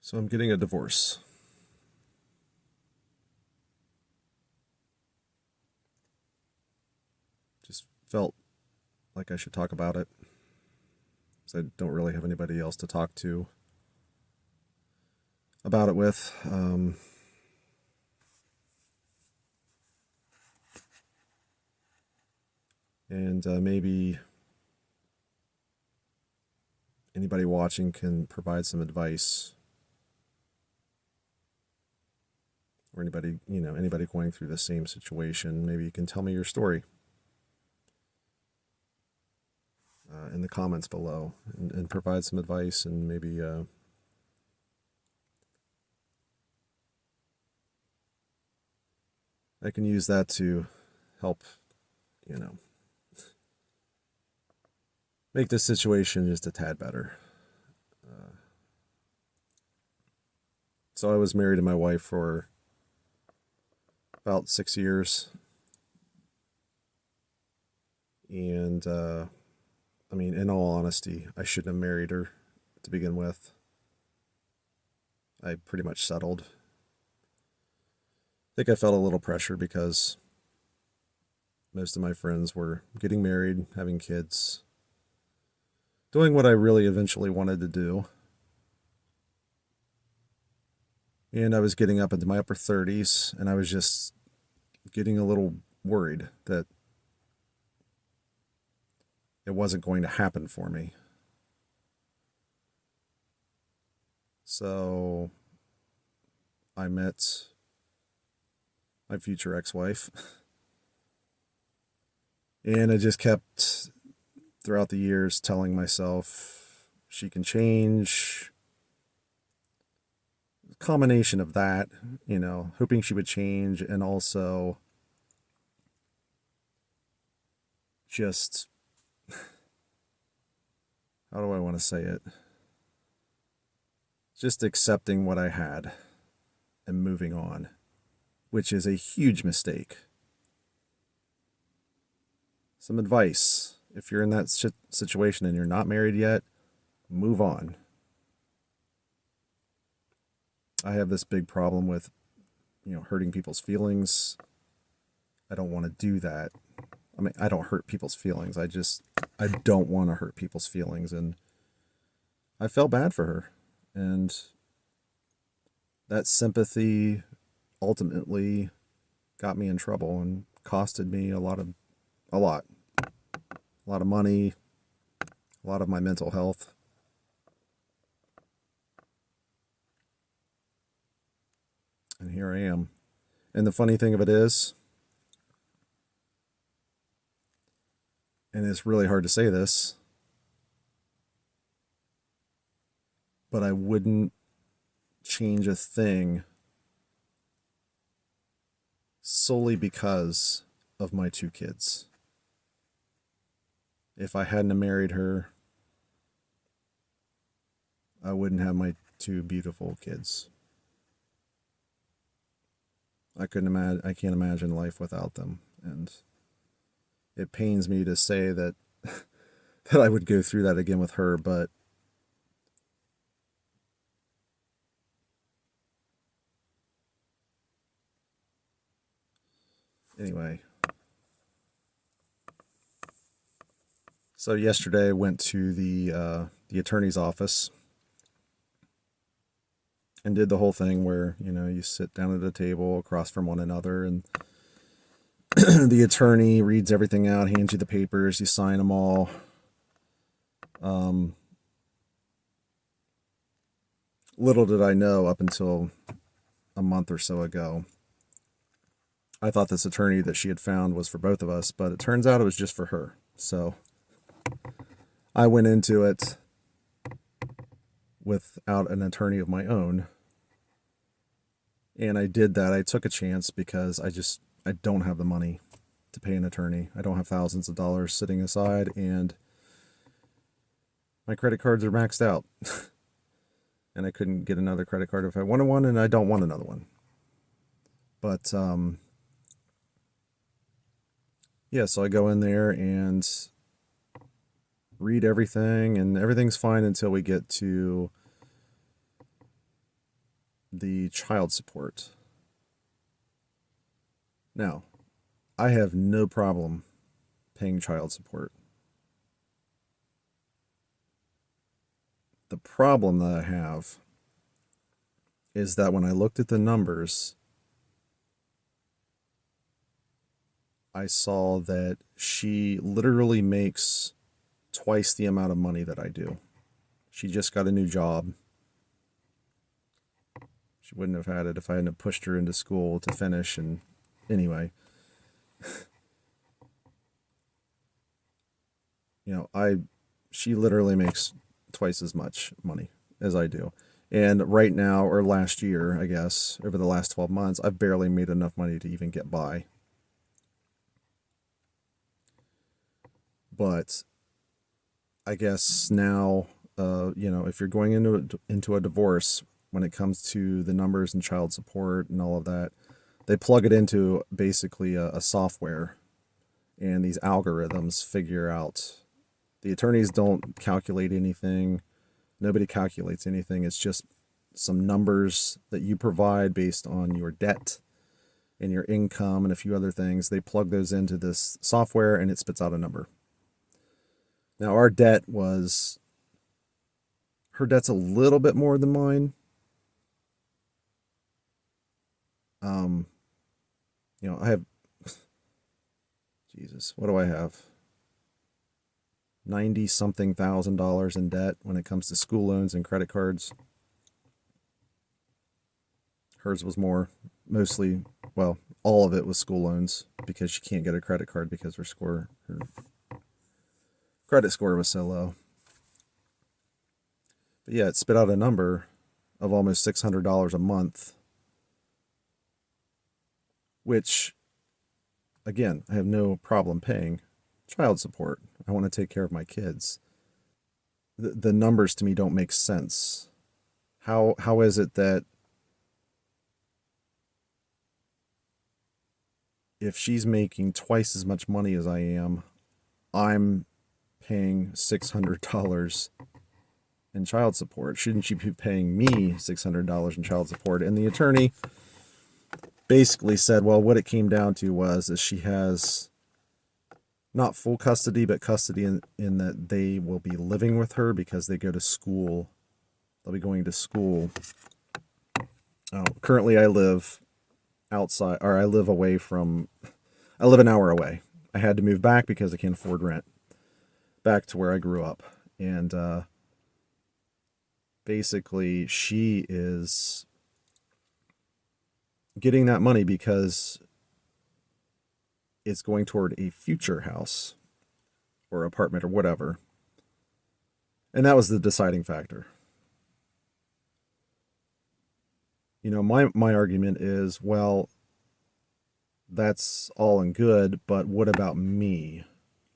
So I'm getting a divorce. Just felt like I should talk about it because I don't really have anybody else to talk to about it with. And maybe anybody watching can provide some advice, or anybody going through the same situation. Maybe you can tell me your story in the comments below and provide some advice, and maybe I can use that to help, you know, make this situation just a tad better. So I was married to my wife for about 6 years. And, in all honesty, I shouldn't have married her to begin with. I pretty much settled. I think I felt a little pressure because most of my friends were getting married, having kids, doing what I really eventually wanted to do. And I was getting up into my upper 30s, and I was just getting a little worried that it wasn't going to happen for me. So I met my future ex-wife, and I just kept throughout the years telling myself she can change. A combination of that, hoping she would change, and also just, how do I want to say it? Just accepting what I had and moving on, which is a huge mistake. Some advice: if you're in that situation and you're not married yet, move on. I have this big problem with, hurting people's feelings. I don't want to do that. I don't hurt people's feelings. I don't want to hurt people's feelings. And I felt bad for her. And that sympathy ultimately got me in trouble and costed me a lot of money, a lot of my mental health. And here I am. And the funny thing of it is, and it's really hard to say this, but I wouldn't change a thing solely because of my two kids. If I hadn't married her, I wouldn't have my two beautiful kids. I can't imagine life without them. And it pains me to say that that I would go through that again with her, but anyway. So yesterday I went to the attorney's office and did the whole thing where, you sit down at a table across from one another, and the attorney reads everything out, hands you the papers, you sign them all. Little did I know, up until a month or so ago, I thought this attorney that she had found was for both of us, but it turns out it was just for her. So I went into it without an attorney of my own. And I did that. I took a chance because I don't have the money to pay an attorney. I don't have thousands of dollars sitting aside, and my credit cards are maxed out. And I couldn't get another credit card if I wanted one, and I don't want another one. But yeah, so I go in there and read everything, and everything's fine until we get to the child support. Now, I have no problem paying child support. The problem that I have is that when I looked at the numbers, I saw that she literally makes twice the amount of money that I do. She just got a new job. She wouldn't have had it if I hadn't pushed her into school to finish. And anyway, she literally makes twice as much money as I do. And right now, or last year, I guess, over the last 12 months, I've barely made enough money to even get by. But I guess now, if you're going into a divorce, when it comes to the numbers and child support and all of that, they plug it into basically a software, and these algorithms figure out. The attorneys don't calculate anything. Nobody calculates anything. It's just some numbers that you provide based on your debt and your income and a few other things. They plug those into this software and it spits out a number. Now, her debt's a little bit more than mine. Um, I have, Jesus, what do I have? 90 something $1,000 in debt when it comes to school loans and credit cards. Hers was more, mostly, well, all of it was school loans because she can't get a credit card because her credit score was so low. But yeah, it spit out a number of almost $600 a month, which, again, I have no problem paying. Child support. I want to take care of my kids. The numbers to me don't make sense. How is it that if she's making twice as much money as I am, I'm paying $600 in child support? Shouldn't she be paying me $600 in child support? And the attorney basically said, well, what it came down to was is she has not full custody, but custody in that they will be living with her because they go to school. They'll be going to school. Currently, I live outside, or I live I live an hour away. I had to move back because I can't afford rent back to where I grew up. And basically, she is getting that money because it's going toward a future house or apartment or whatever. And that was the deciding factor. My argument is, well, that's all and good, but what about me?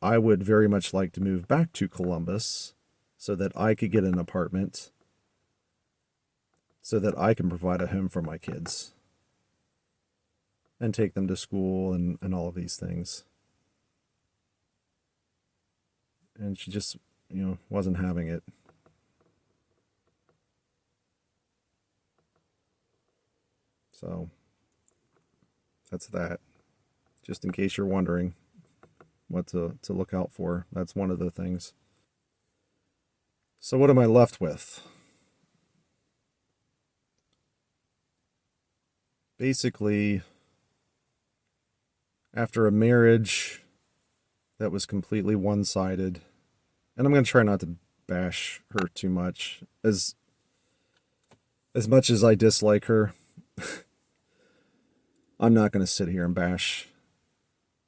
I would very much like to move back to Columbus so that I could get an apartment so that I can provide a home for my kids and take them to school and all of these things. And she just, wasn't having it. So that's that. Just in case you're wondering what to look out for, that's one of the things. So what am I left with? Basically, after a marriage that was completely one-sided, and I'm going to try not to bash her too much, as much as I dislike her, I'm not going to sit here and bash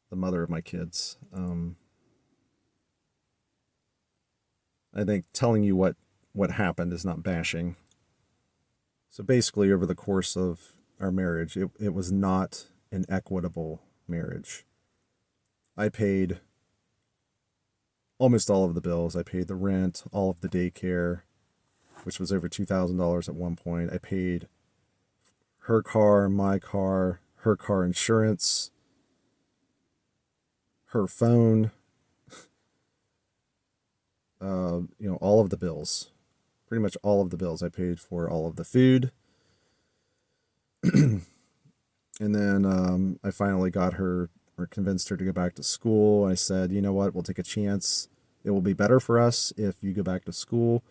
the mother of my kids. I think telling you what happened is not bashing. So basically, over the course of our marriage, it was not an equitable marriage. I paid almost all of the bills. I paid the rent, all of the daycare, which was over $2,000 at one point. I paid her car, my car, her car insurance, her phone, all of the bills. Pretty much all of the bills. I paid for all of the food. And then I finally got her or convinced her to go back to school. I said, you know what, we'll take a chance. It will be better for us if you go back to school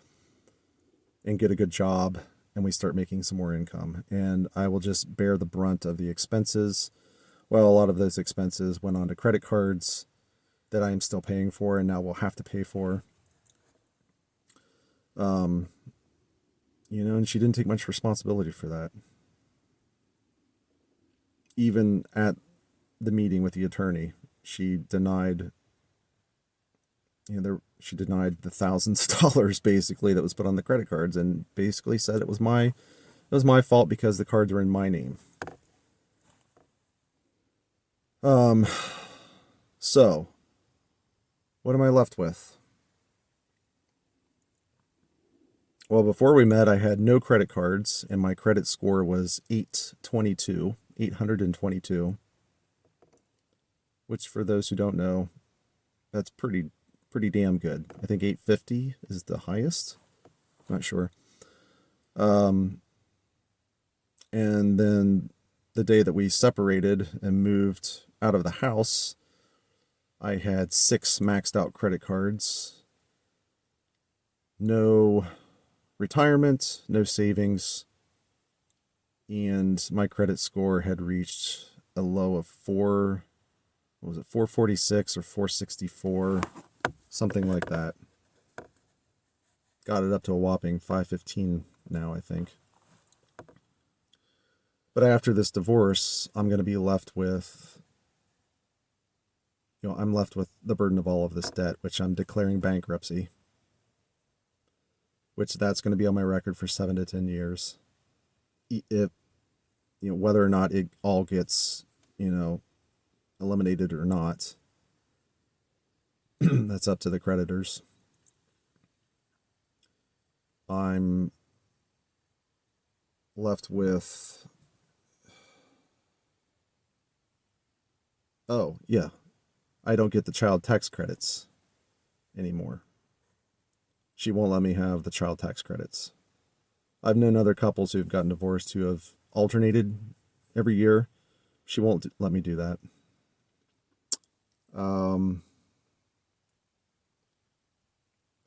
and get a good job and we start making some more income. And I will just bear the brunt of the expenses. Well, a lot of those expenses went on to credit cards that I am still paying for and now will have to pay for. And she didn't take much responsibility for that. Even at the meeting with the attorney, she denied, she denied the thousands of dollars basically that was put on the credit cards, and basically said it was my fault because the cards were in my name. So what am I left with? Well, before we met, I had no credit cards, and my credit score was 822, which for those who don't know, that's pretty damn good. I think 850 is the highest. Not sure. And then the day that we separated and moved out of the house, I had 6 maxed out credit cards. No retirement, no savings, and my credit score had reached a low of 446 or 464, something like that. Got it up to a whopping 515 now, I think. But after this divorce, I'm going to be left with, I'm left with the burden of all of this debt, which I'm declaring bankruptcy, which that's going to be on my record for 7 to 10 years. If, whether or not it all gets, eliminated or not, that's up to the creditors. I'm left with, oh, yeah, I don't get the child tax credits anymore. She won't let me have the child tax credits. I've known other couples who've gotten divorced who have alternated every year. She won't let me do that.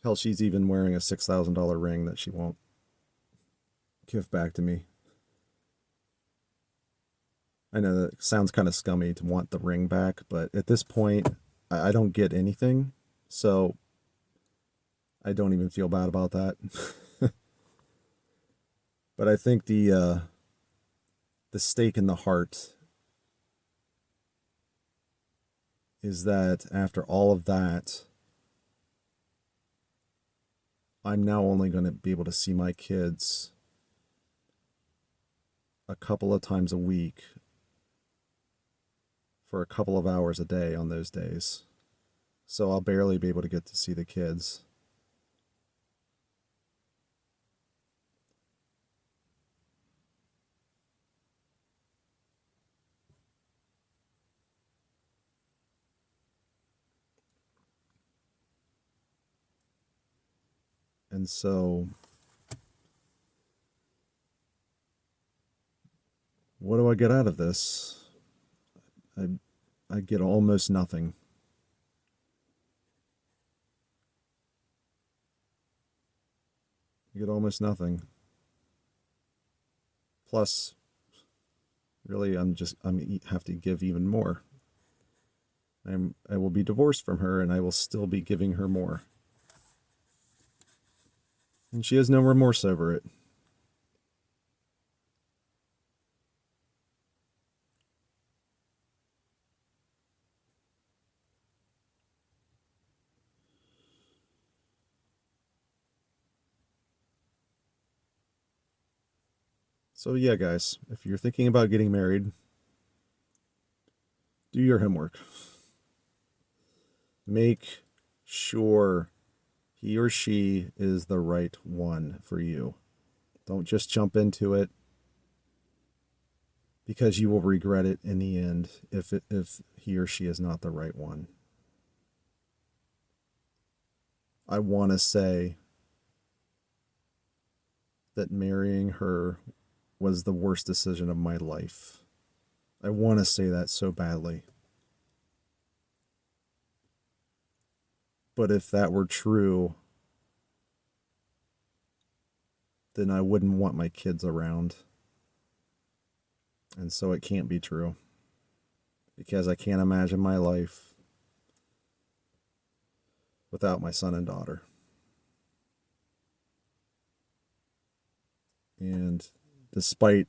Hell, she's even wearing a $6,000 ring that she won't give back to me. I know that sounds kind of scummy to want the ring back, but at this point, I don't get anything, so I don't even feel bad about that. But I think the stake in the heart is that after all of that, I'm now only going to be able to see my kids a couple of times a week for a couple of hours a day on those days. So I'll barely be able to get to see the kids. And so what do I get out of this? I get almost nothing. I get almost nothing. Plus, really, I'm have to give even more. I will be divorced from her, and I will still be giving her more. And she has no remorse over it. So yeah, guys, if you're thinking about getting married, do your homework. Make sure he or she is the right one for you. Don't just jump into it, because you will regret it in the end if he or she is not the right one. I want to say that marrying her was the worst decision of my life. I want to say that so badly. But if that were true, then I wouldn't want my kids around. And so it can't be true. Because I can't imagine my life without my son and daughter. And despite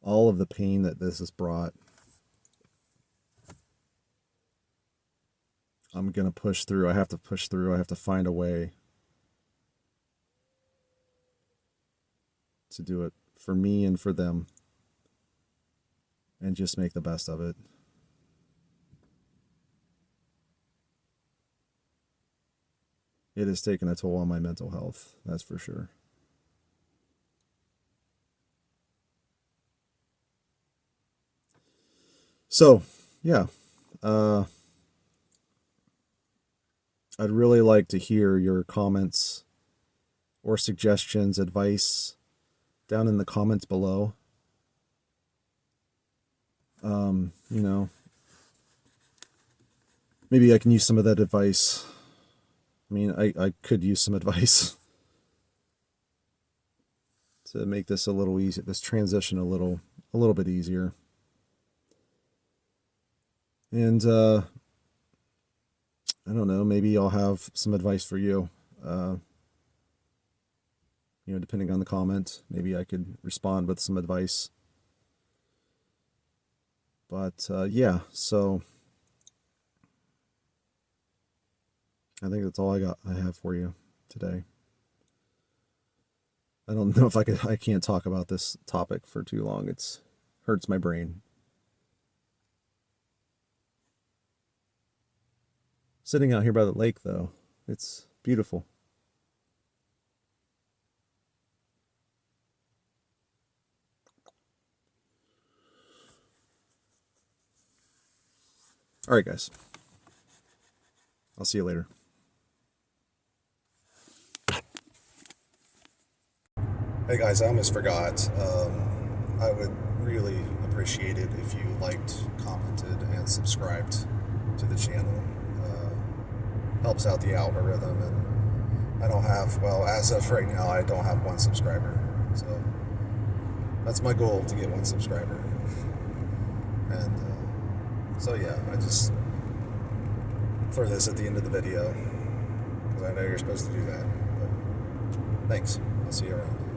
all of the pain that this has brought, I'm going to push through. I have to push through. I have to find a way to do it for me and for them and just make the best of it. It has taken a toll on my mental health, that's for sure. So, yeah. I'd really like to hear your comments or suggestions, advice down in the comments below. You know, maybe I can use some of that advice. I mean, I could use some advice to make this a little easier, this transition a little bit easier. And I don't know, maybe I'll have some advice for you. Depending on the comment, maybe I could respond with some advice. But yeah, so I think that's all I have for you today. I don't know if I can't talk about this topic for too long. It hurts my brain. Sitting out here by the lake, though, it's beautiful. All right, guys. I'll see you later. Hey, guys, I almost forgot. I would really appreciate it if you liked, commented, and subscribed to the channel. Helps out the algorithm, and I don't have, well, as of right now, I don't have 1 subscriber. So that's my goal, to get 1 subscriber. And so yeah, I just throw this at the end of the video because I know you're supposed to do that. But thanks. I'll see you around.